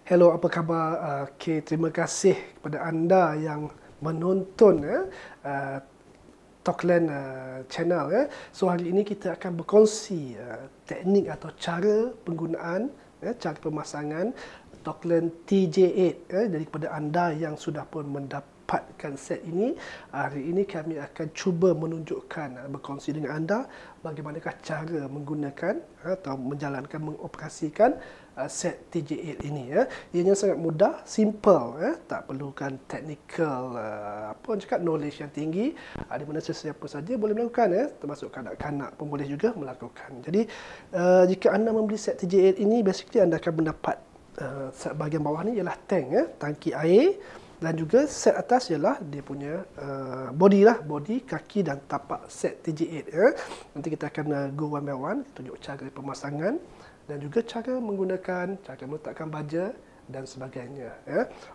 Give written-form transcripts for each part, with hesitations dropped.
Hello, apa khabar? Okay, terima kasih kepada anda yang menonton Talkland channel. So hari ini kita akan berkongsi teknik atau cara penggunaan, cara pemasangan Talkland TJ8. Jadi kepada anda yang sudah pun mendapatkan set ini, hari ini kami akan cuba menunjukkan, berkongsi dengan anda bagaimanakah cara menggunakan atau menjalankan, mengoperasikan set TJ8 ini. Ianya sangat mudah, simple, tak perlukan technical apa orang cakap knowledge yang tinggi, di mana sesiapa saja boleh melakukan, termasuk kanak-kanak pun boleh juga melakukan. Jadi jika anda membeli set TJ8 ini, basically anda akan mendapat set bahagian bawah ni ialah tank, tangki air, dan juga set atas ialah dia punya body, kaki dan tapak set TJ8. Nanti kita akan go one by one, tunjuk cara pemasangan dan juga cara menggunakan, cara meletakkan baja dan sebagainya.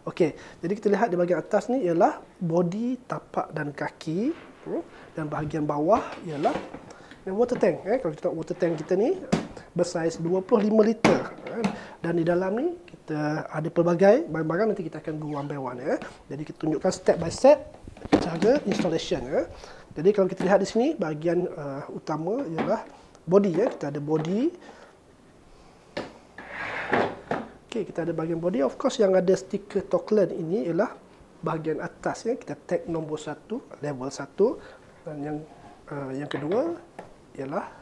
Okey, jadi kita lihat di bahagian atas ni ialah body, tapak dan kaki, dan bahagian bawah ialah water tank. Kalau kita tengok water tank kita ni bersaiz 25 liter, dan di dalam ni kita ada pelbagai barang-barang, nanti kita akan go one by one. Jadi kita tunjukkan step by step cara installation. Jadi kalau kita lihat di sini, bahagian utama ialah body. Kita ada body. Okay, kita ada bahagian body. Of course, yang ada stiker Talkland ini ialah bahagian atas. Kita tag nombor 1, level 1. Dan yang kedua ialah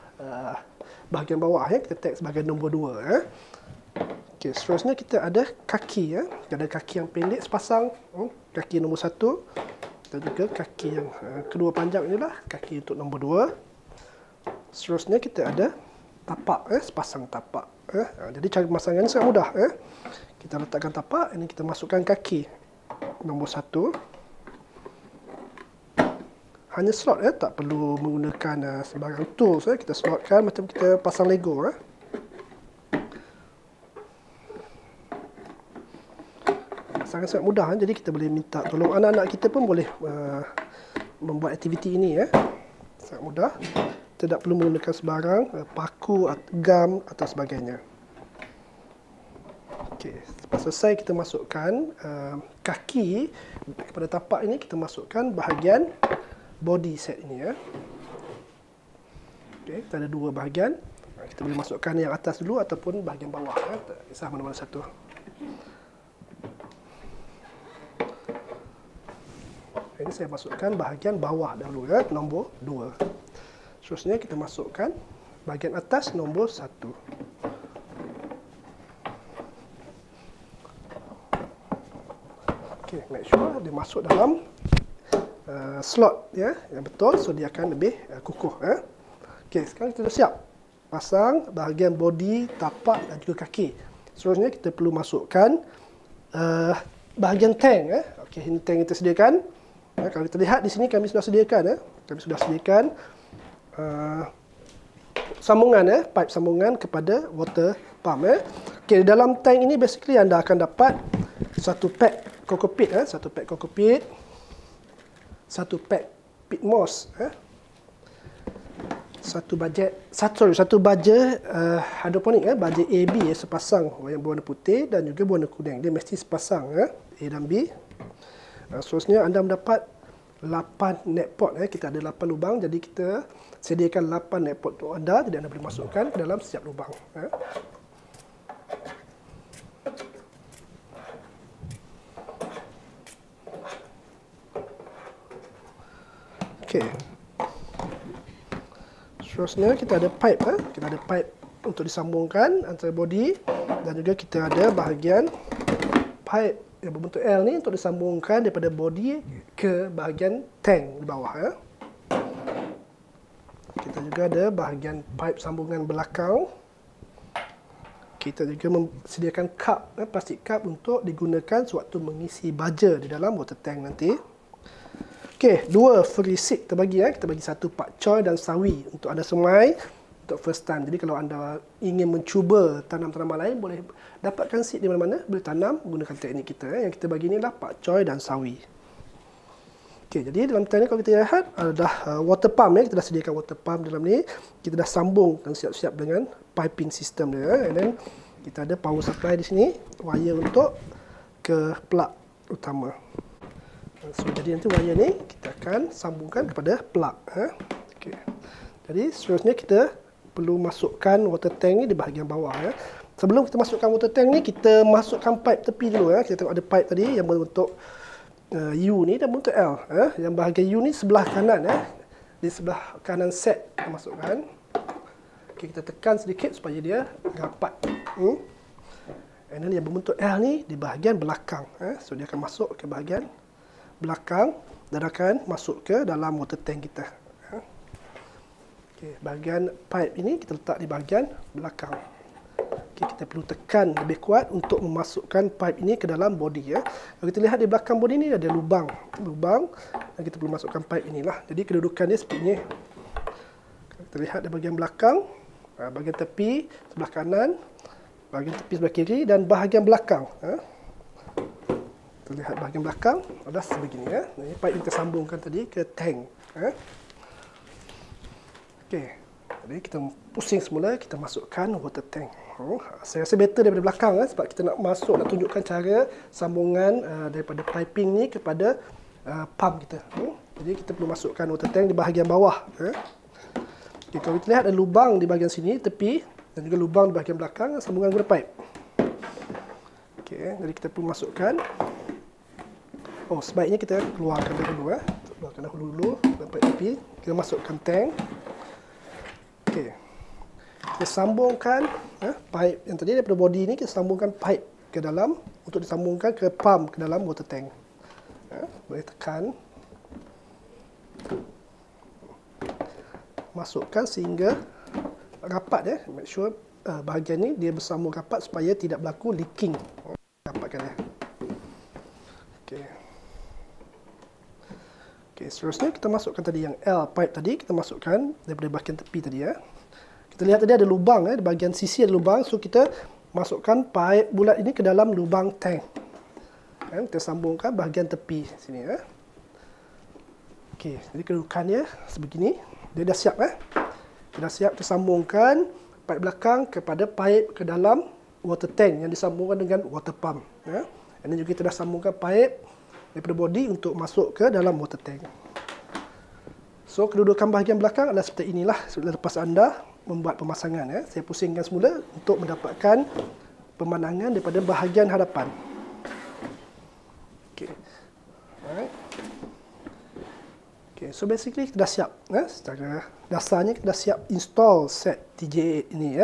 bahagian bawah. Kita tag sebagai nombor 2. Okay, seterusnya kita ada kaki. Kita ada kaki yang pendek sepasang. Kaki nombor 1. Dan juga kaki yang kedua panjang inilah kaki untuk nombor 2. Seterusnya kita ada tapak, sepasang tapak. Jadi cara pemasangan ini sangat mudah. Kita letakkan tapak, ini kita masukkan kaki nombor 1. Hanya slot, tak perlu menggunakan sebarang tools. Kita slotkan macam kita pasang Lego. Sangat-sangat mudah. Jadi kita boleh minta tolong anak-anak kita pun boleh membuat aktiviti ini. Sangat mudah. Tidak perlu menggunakan sebarang paku, gam atau sebagainya. Okey, lepas selesai kita masukkan kaki kepada tapak ini, kita masukkan bahagian body set ini. Okey, kita ada dua bahagian. Kita boleh masukkan yang atas dulu ataupun bahagian bawah. Tak kisah mana-mana satu. Ini saya masukkan bahagian bawah dahulu, nombor 2. Seterusnya kita masukkan bahagian atas nombor 1. Okey, make sure dia masuk dalam slot yang betul, so dia akan lebih kukuh. Okey, sekarang kita dah siap pasang bahagian body, tapak dan juga kaki. Seterusnya kita perlu masukkan bahagian tank. Okey, ini tank kita sediakan. Kalau kita lihat di sini kami sudah sediakan, sambungan, pipe sambungan kepada water pump. Okay, di dalam tank ini basically anda akan dapat satu pack kokopit, satu pack pit moss, satu baja hidroponik, baja AB sepasang yang berwarna putih dan juga berwarna kuning. Dia mesti sepasang, A dan B. Seterusnya anda mendapat 8 net pot. Kita ada 8 lubang, jadi kita sediakan 8 net pot untuk anda. Jadi anda boleh masukkan ke dalam setiap lubang. Okey. Seterusnya kita ada pipe. Kita ada pipe untuk disambungkan antara body, dan juga kita ada bahagian pipe yang berbentuk L ni untuk disambungkan daripada body ke bahagian tank di bawah. Kita juga ada bahagian pipe sambungan belakang. Kita juga sediakan cup, plastik cup untuk digunakan sewaktu mengisi baja di dalam water tank nanti. Okey, 2 free seed kita bagi. Kita bagi 1 pak choy dan sawi untuk anda semai untuk first time. Jadi kalau anda ingin mencuba tanam tanaman lain, boleh dapatkan seed di mana-mana, boleh tanam menggunakan teknik kita. Yang kita bagi ni lah pak choy dan sawi. Okey, jadi dalam tank ni kalau kita lihat ada water pump. Kita dah sediakan water pump dalam ni. Kita dah sambung dan siap-siap dengan piping system dia. And then kita ada power supply di sini, wire untuk ke plug utama. So, jadi nanti wire ni kita akan sambungkan kepada plug. Okay. Jadi seterusnya kita perlu masukkan water tank ni di bahagian bawah. Sebelum kita masukkan water tank ni, kita masukkan pipe tepi dulu. Kita tengok ada pipe tadi yang berbentuk U ni dan berbentuk L. Yang bahagian U ni sebelah kanan. Di sebelah kanan set kita masukkan. Okay, kita tekan sedikit supaya dia rapat. And then yang berbentuk L ni di bahagian belakang. So dia akan masuk ke bahagian belakang dan akan masuk ke dalam water tank kita. Okay, bahagian pipe ini kita letak di bahagian belakang. Okay, kita perlu tekan lebih kuat untuk memasukkan pipe ini ke dalam body. Kalau kita lihat di belakang body ini ada lubang dan kita perlu masukkan pipe inilah. Jadi kedudukan dia seperti ini. Kita lihat di bahagian belakang, bahagian tepi sebelah kanan, bahagian tepi sebelah kiri dan bahagian belakang. Kita lihat bahagian belakang ada sebegini. Ini pipe yang kita sambungkan tadi ke tank. Okey. Jadi kita pusing semula, kita masukkan water tank. Saya rasa better daripada belakang sebab kita nak masuk, nak tunjukkan cara sambungan daripada piping ni kepada pump kita. Jadi kita perlu masukkan water tank di bahagian bawah. Okay, kalau kita lihat ada lubang di bahagian sini, tepi, dan juga lubang di bahagian belakang sambungan kepada pipe. Okey, jadi kita perlu masukkan. Oh, sebaiknya kita keluarkan dahulu. Keluarkan dahulu pipe tepi. Kita masukkan tank. Okey. Kita sambungkan pipe yang tadi daripada body ni, kita sambungkan pipe ke dalam untuk disambungkan ke pump ke dalam water tank. Boleh tekan. Masukkan sehingga rapat. Make sure bahagian ni dia bersambung rapat supaya tidak berlaku leaking. Rapatkan ya. Okey. Okey, seterusnya kita masukkan tadi yang L pipe tadi, kita masukkan daripada bahagian tepi tadi Kita lihat tadi ada lubang di bahagian sisi ada lubang, so kita masukkan pipe bulat ini ke dalam lubang tank. Kita sambungkan bahagian tepi sini Okey, jadi kedudukannya sebegini. Dia dah siap Dia dah siap, kita sambungkan pipe belakang kepada pipe ke dalam water tank yang disambungkan dengan water pump. Dan juga kita dah sambungkan pipe daripada body untuk masuk ke dalam water tank. So, kedudukan bahagian belakang adalah seperti inilah selepas anda membuat pemasangan. Saya pusingkan semula untuk mendapatkan pemandangan daripada bahagian hadapan. Okay. Alright. Okay, so basically kita dah siap. Secara dasarnya kita dah siap install set TJ8 ini.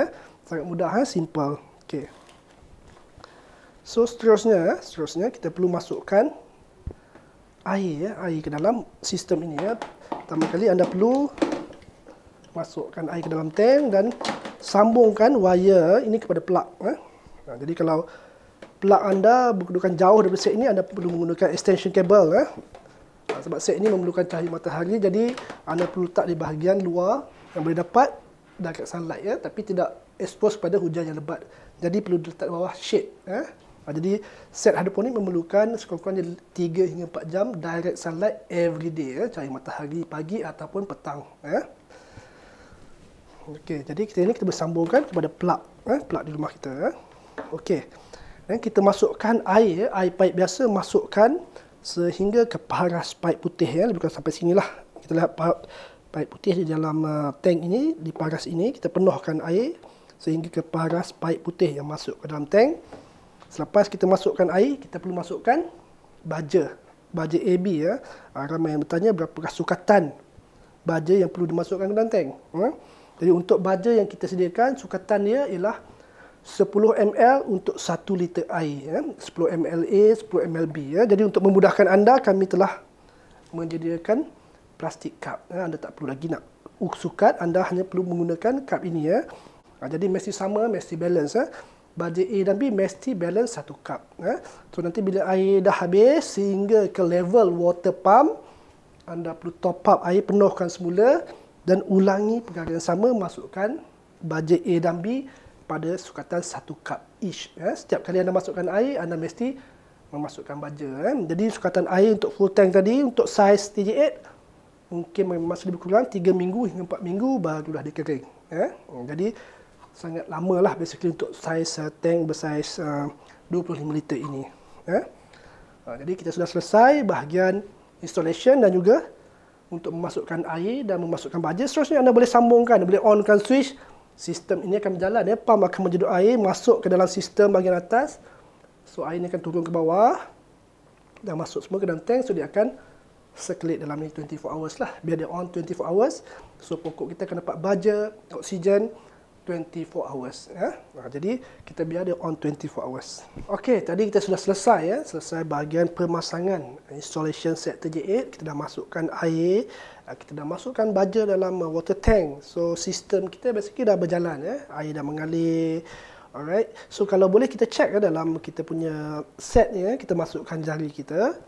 Sangat mudah, simple. Okay. So, seterusnya kita perlu masukkan air ke dalam sistem ini. Pertama kali anda perlu masukkan air ke dalam tank dan sambungkan wire ini kepada plug. Jadi kalau plug anda berkedudukan jauh daripada set ini, anda perlu menggunakan extension cable. Sebab set ini memerlukan cahaya matahari, jadi anda perlu letak di bahagian luar yang boleh dapat direct sunlight, tapi tidak expose pada hujan yang lebat. Jadi perlu diletak di bawah shade. Jadi set hidroponik memerlukan sekurang-kurangnya 3 hingga 4 jam direct sunlight every day, cahaya matahari pagi ataupun petang. Okey, jadi kita bersambungkan kepada plug, plug di rumah kita. Okey. Dan kita masukkan air pipe biasa, masukkan sehingga ke paras pipe putih lebih kurang sampai sinilah. Kita lihat pipe putih di dalam tank ini, di paras ini kita penuhkan air sehingga ke paras pipe putih yang masuk ke dalam tank. Selepas kita masukkan air, kita perlu masukkan baja AB. Ramai yang bertanya berapa sukatan baja yang perlu dimasukkan ke dalam tank. Jadi untuk baja yang kita sediakan, sukatan dia ialah 10 ml untuk 1 liter air. 10 ml A, 10 ml B. Jadi untuk memudahkan anda, kami telah menyediakan plastik cup. Anda tak perlu lagi nak sukat, anda hanya perlu menggunakan cup ini. Jadi mesti sama, mesti balance. Baja A dan B mesti balance 1 cup. So nanti bila air dah habis sehingga ke level water pump, anda perlu top up air, penuhkan semula dan ulangi perkara yang sama, masukkan baja A dan B pada sukatan 1 cup each. Setiap kali anda masukkan air, anda mesti memasukkan baja. Jadi sukatan air untuk full tank tadi, untuk saiz TJ8, mungkin masa lebih kurang 3 minggu hingga 4 minggu barulah dia kering. Jadi sangat lama lah basically untuk saiz tank bersaiz 25 liter ini. Jadi kita sudah selesai bahagian installation dan juga untuk memasukkan air dan memasukkan baja. Seterusnya anda boleh sambungkan, boleh onkan switch. Sistem ini akan berjalan, pump akan menjedut air masuk ke dalam sistem bahagian atas. So air ini akan turun ke bawah dan masuk semua ke dalam tank. So dia akan circulate dalam ni 24 hours lah. Biar dia on 24 hours. So pokok kita akan dapat baja, oksigen 24 hours. Jadi kita biar dia on 24 hours. Okey, tadi kita sudah selesai selesai bahagian pemasangan installation set 38. Kita dah masukkan air, kita dah masukkan baja dalam water tank. So sistem kita basically dah berjalan air dah mengalir. Alright. So kalau boleh kita check dalam kita punya set ni kita masukkan jari kita.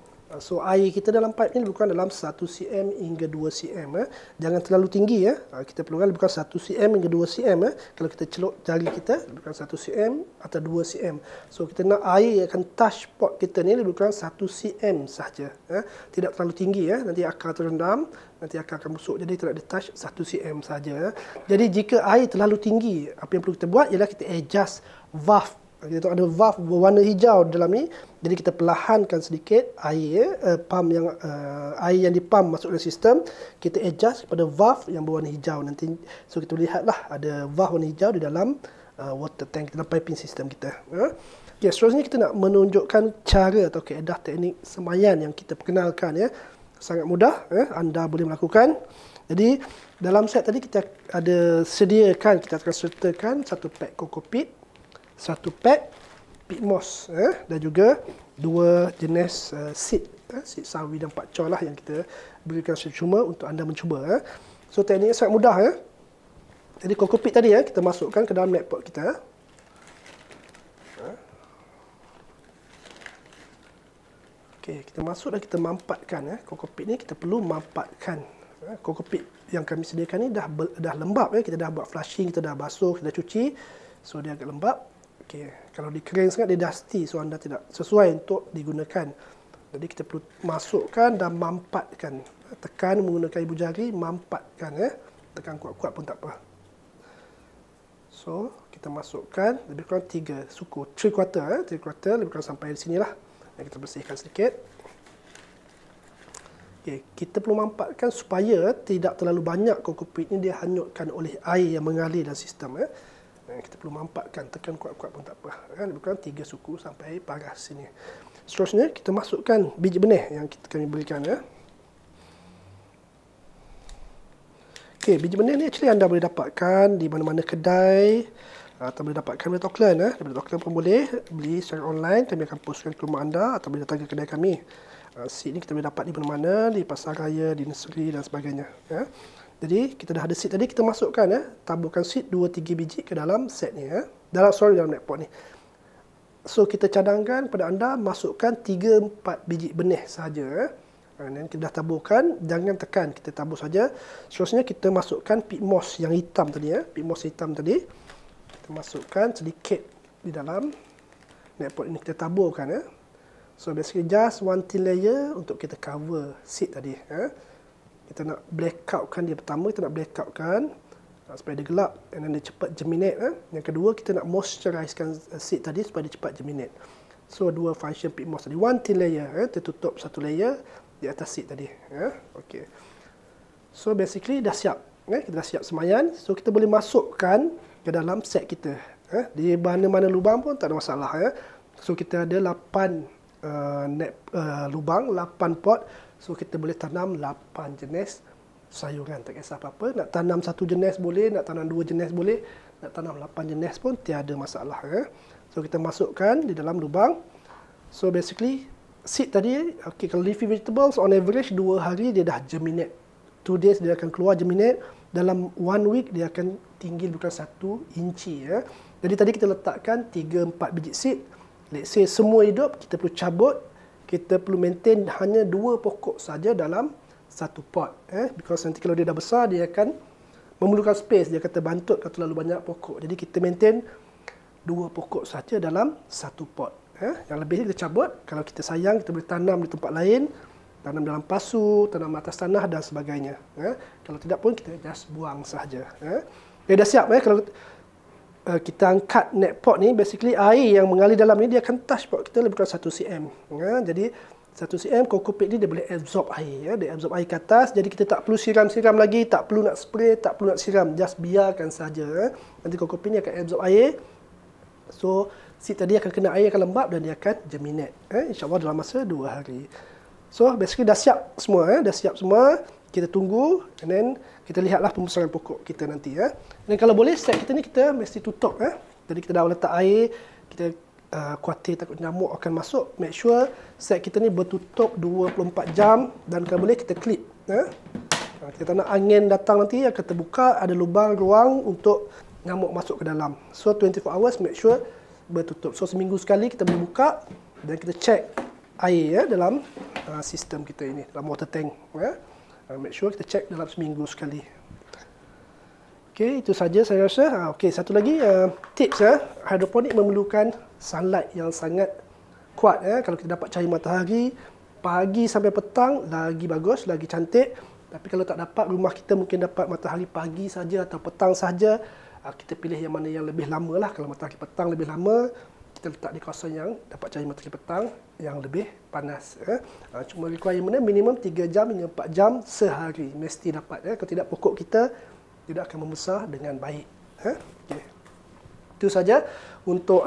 So air kita dalam pipe ni lebih kurang dalam 1 cm hingga 2 cm. Jangan terlalu tinggi Kita perlukan lebih kurang 1 cm hingga 2 cm. Kalau kita celup jari kita lebih kurang 1 cm atau 2 cm. So kita nak air akan touch pot kita ni lebih kurang 1 cm sahaja. Tidak terlalu tinggi nanti akar terendam, nanti akar akan busuk. Jadi tidak di-touch 1 cm sahaja. Jadi jika air terlalu tinggi, apa yang perlu kita buat ialah kita adjust valve. Kita ada valve berwarna hijau dalam ni. Jadi kita perlahankan sedikit air pump yang air yang dipump masuk dalam sistem. Kita adjust kepada valve yang berwarna hijau nanti. So kita lihatlah ada valve warna hijau di dalam water tank, dalam piping system kita. Okay, seterusnya kita nak menunjukkan cara atau kaedah teknik semayan yang kita perkenalkan Sangat mudah anda boleh melakukan. Jadi dalam set tadi kita ada sediakan, kita akan sertakan satu pack kokopit, satu pack pit moss dan juga dua jenis seed sawi dan pakcoy lah yang kita berikan secara cuma untuk anda mencuba. So tekniknya sangat mudah Jadi kokopit tadi kita masukkan ke dalam net pot kita. Okey, kita masuk dan kita mampatkan kokopit ni kita perlu mampatkan. Kokopit yang kami sediakan ni dah lembap kita dah buat flushing, kita dah basuh, kita dah cuci. So dia agak lembap. Okay. Kalau dia kering sangat, dia dusty. So, anda tidak sesuai untuk digunakan. Jadi, kita perlu masukkan dan mampatkan. Tekan menggunakan ibu jari, mampatkan. Tekan kuat-kuat pun tak apa. So, kita masukkan lebih kurang 3 suku. 3 quarter. 3 quarter, lebih kurang sampai di sinilah. Dan kita bersihkan sedikit. Okay. Kita perlu mampatkan supaya tidak terlalu banyak kokopit ini dia hanyutkan oleh air yang mengalir dalam sistem. Kita perlu mampatkan, tekan kuat-kuat pun tak apa. Lebih kurang 3 suku sampai paras sini. Seterusnya kita masukkan biji benih yang kami berikan. Okey, biji benih ni actually anda boleh dapatkan di mana-mana kedai atau boleh dapatkan dari Auckland. Dari Auckland pun boleh beli secara online. Kami akan postkan ke rumah anda atau boleh datang ke kedai kami. Seed ni kita boleh dapat di mana-mana, di pasar raya, di nursery dan sebagainya. Jadi kita dah ada seed tadi, kita masukkan taburkan seed 2-3 biji ke dalam set ni dalam net pot ni. So kita cadangkan pada anda masukkan 3-4 biji benih sahaja. Dan kita dah taburkan, jangan tekan, kita tabur saja. Seterusnya kita masukkan pit moss yang hitam tadi pit moss hitam tadi. Kita masukkan sedikit di dalam net pot ini, kita taburkan So basically just one thin layer untuk kita cover seed tadi Kita nak blackoutkan dia pertama, kita nak blackoutkan supaya dia gelap dan dia cepat germinate. Yang kedua, kita nak moisturizekan seed tadi supaya dia cepat germinate. So, dua function pit moss tadi. One thin layer, tertutup satu layer di atas seed tadi. Okay. So, basically dah siap. Kita dah siap semayan. So, kita boleh masukkan ke dalam set kita. Di mana-mana lubang pun tak ada masalah. So, kita ada 8 lubang, 8 pot. So, kita boleh tanam 8 jenis sayuran. Tak kisah apa-apa. Nak tanam satu jenis boleh, nak tanam 2 jenis boleh. Nak tanam 8 jenis pun tiada masalah. So, kita masukkan di dalam lubang. So, basically, seed tadi, okay, kalau leafy vegetables, on average, 2 hari dia dah germinate. 2 days dia akan keluar germinate. Dalam 1 week, dia akan tinggi bukan 1 inci. Jadi, tadi kita letakkan 3-4 biji seed. Let's say, semua hidup, kita perlu cabut. Kita perlu maintain hanya 2 pokok saja dalam satu pot. Because nanti kalau dia dah besar, dia akan memerlukan space. Dia akan terbantut kalau terlalu banyak pokok. Jadi kita maintain 2 pokok saja dalam satu pot. Yang lebih kita cabut. Kalau kita sayang, kita boleh tanam di tempat lain. Tanam dalam pasu, tanam atas tanah dan sebagainya. Kalau tidak pun, kita just buang sahaja. Dah siap. Kalau kita angkat net pot ni, basically air yang mengalir dalam ni dia akan touch pot kita lebih kurang 1 cm. Jadi 1 cm kokopit ni dia boleh absorb air, dia absorb air ke atas. Jadi kita tak perlu siram-siram lagi, tak perlu nak spray, tak perlu nak siram, just biarkan saja. Nanti kokopit ni akan absorb air. So seed tadi akan kena air, akan lembap dan dia akan germinate. InsyaAllah dalam masa 2 hari. So basically dah siap semua, dah siap semua. Kita tunggu and then kita lihatlah pembesaran pokok kita nanti. Dan kalau boleh set kita ni kita mesti tutup. Jadi kita dah letak air, kita khawatir takut nyamuk akan masuk. Make sure set kita ni bertutup 24 jam dan kalau boleh kita clip. Kita tak nak angin datang nanti akan terbuka, ada lubang ruang untuk nyamuk masuk ke dalam. So 24 hours make sure bertutup. So seminggu sekali kita boleh buka dan kita check air dalam sistem kita ini, dalam water tank. Make sure kita check dalam seminggu sekali. Okey, itu saja saya rasa. Okey, satu lagi tips hidroponik memerlukan sunlight yang sangat kuat. Kalau kita dapat cahaya matahari pagi sampai petang lagi bagus, lagi cantik. Tapi kalau tak dapat, rumah kita mungkin dapat matahari pagi saja atau petang saja, kita pilih yang mana yang lebih lama lah. Kalau matahari petang lebih lama, kita letak di kawasan yang dapat cahaya matahari petang yang lebih panas. Cuma requirement minimum 3 jam hingga 4 jam sehari. Mesti dapat. Kalau tidak, pokok kita tidak akan membesar dengan baik. Okay. Itu saja untuk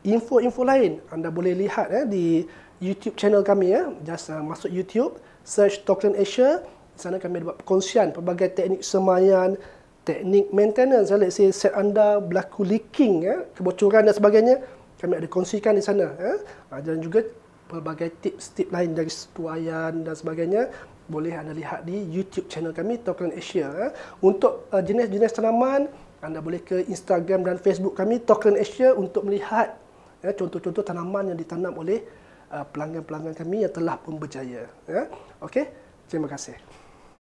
info-info lain. Anda boleh lihat di YouTube channel kami. Just masuk YouTube, search Toklen Asia. Di sana kami ada buat perkongsian pelbagai teknik semayan, teknik maintenance. Let's say set anda berlaku leaking, kebocoran dan sebagainya, kami ada kongsikan di sana. Dan juga pelbagai tips-tips lain dari setuaian dan sebagainya boleh anda lihat di YouTube channel kami, Toklen Asia. Untuk jenis-jenis tanaman, anda boleh ke Instagram dan Facebook kami, Toklen Asia, untuk melihat contoh-contoh tanaman yang ditanam oleh pelanggan-pelanggan kami yang telah pun berjaya. Okey, terima kasih.